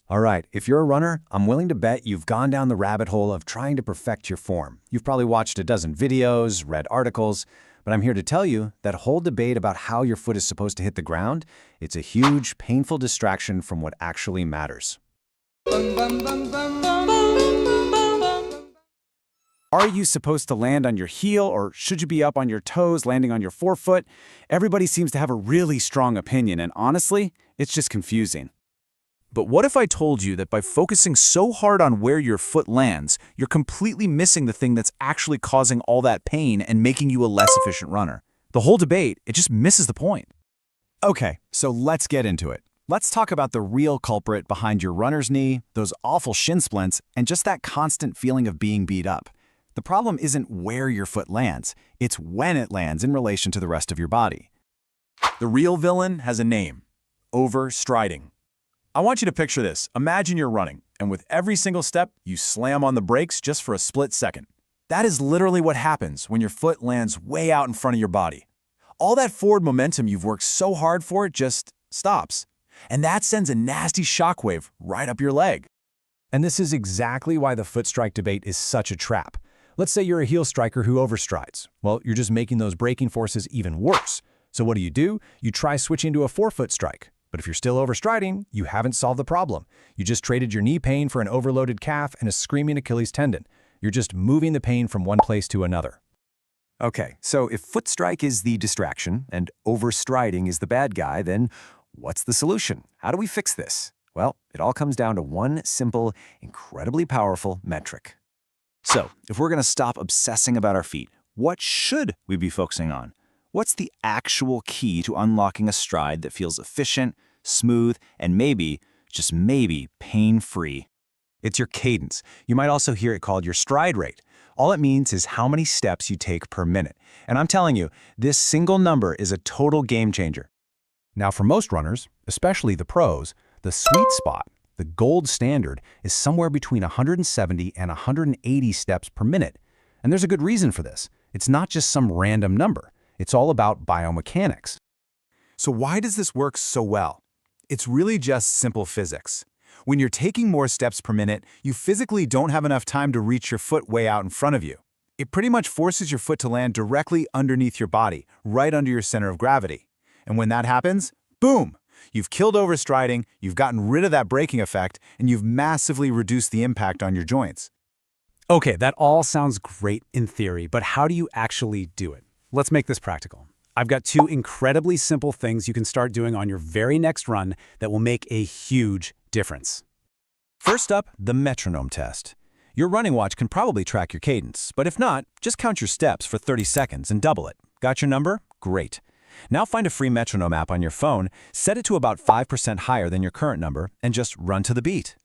All right, if you're a runner, I'm willing to bet you've gone down the rabbit hole of trying to perfect your form. You've probably watched a dozen videos, read articles, but I'm here to tell you that whole debate about how your foot is supposed to hit the ground, it's a huge, painful distraction from what actually matters. Are you supposed to land on your heel, or should you be up on your toes, landing on your forefoot? Everybody seems to have a really strong opinion, and honestly, it's just confusing. But what if I told you that by focusing so hard on where your foot lands, you're completely missing the thing that's actually causing all that pain and making you a less efficient runner? The whole debate, it just misses the point. Okay, so let's get into it. Let's talk about the real culprit behind your runner's knee, those awful shin splints, and just that constant feeling of being beat up. The problem isn't where your foot lands, it's when it lands in relation to the rest of your body. The real villain has a name: overstriding. I want you to picture this. Imagine you're running, and with every single step, you slam on the brakes just for a split second. That is literally what happens when your foot lands way out in front of your body. All that forward momentum you've worked so hard for just stops. And that sends a nasty shockwave right up your leg. And this is exactly why the foot strike debate is such a trap. Let's say you're a heel striker who overstrides. Well, you're just making those braking forces even worse. So what do? You try switching to a forefoot strike. But if you're still overstriding, you haven't solved the problem. You just traded your knee pain for an overloaded calf and a screaming Achilles tendon. You're just moving the pain from one place to another. Okay, so if foot strike is the distraction and overstriding is the bad guy, then what's the solution? How do we fix this? Well, it all comes down to one simple, incredibly powerful metric. So, if we're going to stop obsessing about our feet, what should we be focusing on? What's the actual key to unlocking a stride that feels efficient, smooth, and maybe, just maybe, pain-free? It's your cadence. You might also hear it called your stride rate. All it means is how many steps you take per minute. And I'm telling you, this single number is a total game changer. Now, for most runners, especially the pros, the sweet spot, the gold standard, is somewhere between 170 and 180 steps per minute. And there's a good reason for this. It's not just some random number. It's all about biomechanics. So why does this work so well? It's really just simple physics. When you're taking more steps per minute, you physically don't have enough time to reach your foot way out in front of you. It pretty much forces your foot to land directly underneath your body, right under your center of gravity. And when that happens, boom! You've killed overstriding, you've gotten rid of that braking effect, and you've massively reduced the impact on your joints. Okay, that all sounds great in theory, but how do you actually do it? Let's make this practical. I've got two incredibly simple things you can start doing on your very next run that will make a huge difference. First up, the Metronome Test. Your running watch can probably track your cadence, but if not, just count your steps for 30 seconds and double it. Got your number? Great. Now find a free metronome app on your phone, set it to about 5% higher than your current number, and just run to the beat.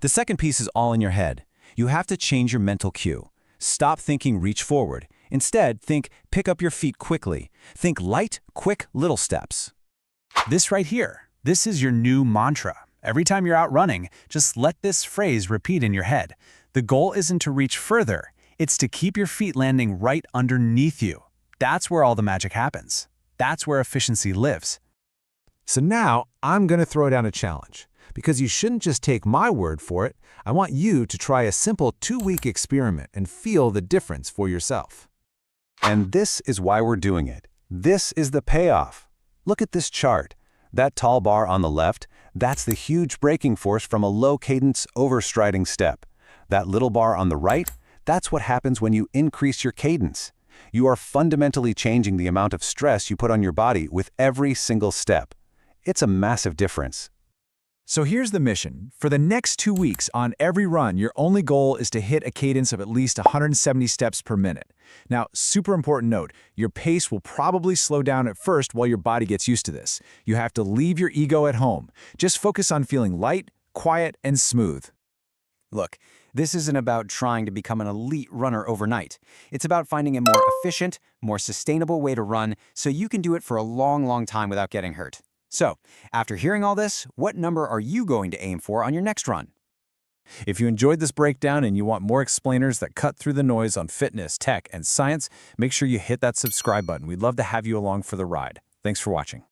The second piece is all in your head. You have to change your mental cue. Stop thinking reach forward. Instead, think pick up your feet quickly. Think light, quick, little steps. This right here, this is your new mantra. Every time you're out running, just let this phrase repeat in your head. The goal isn't to reach further, it's to keep your feet landing right underneath you. That's where all the magic happens. That's where efficiency lives. So now I'm going to throw down a challenge. Because you shouldn't just take my word for it, I want you to try a simple 2-week experiment and feel the difference for yourself. And this is why we're doing it. This is the payoff. Look at this chart. That tall bar on the left, that's the huge braking force from a low cadence overstriding step. That little bar on the right, that's what happens when you increase your cadence. You are fundamentally changing the amount of stress you put on your body with every single step. It's a massive difference. So here's the mission. For the next 2 weeks, on every run, your only goal is to hit a cadence of at least 170 steps per minute. Now, super important note, your pace will probably slow down at first while your body gets used to this. You have to leave your ego at home. Just focus on feeling light, quiet, and smooth. Look, this isn't about trying to become an elite runner overnight. It's about finding a more efficient, more sustainable way to run so you can do it for a long, long time without getting hurt. So, after hearing all this, what number are you going to aim for on your next run? If you enjoyed this breakdown and you want more explainers that cut through the noise on fitness, tech, and science, make sure you hit that subscribe button. We'd love to have you along for the ride. Thanks for watching.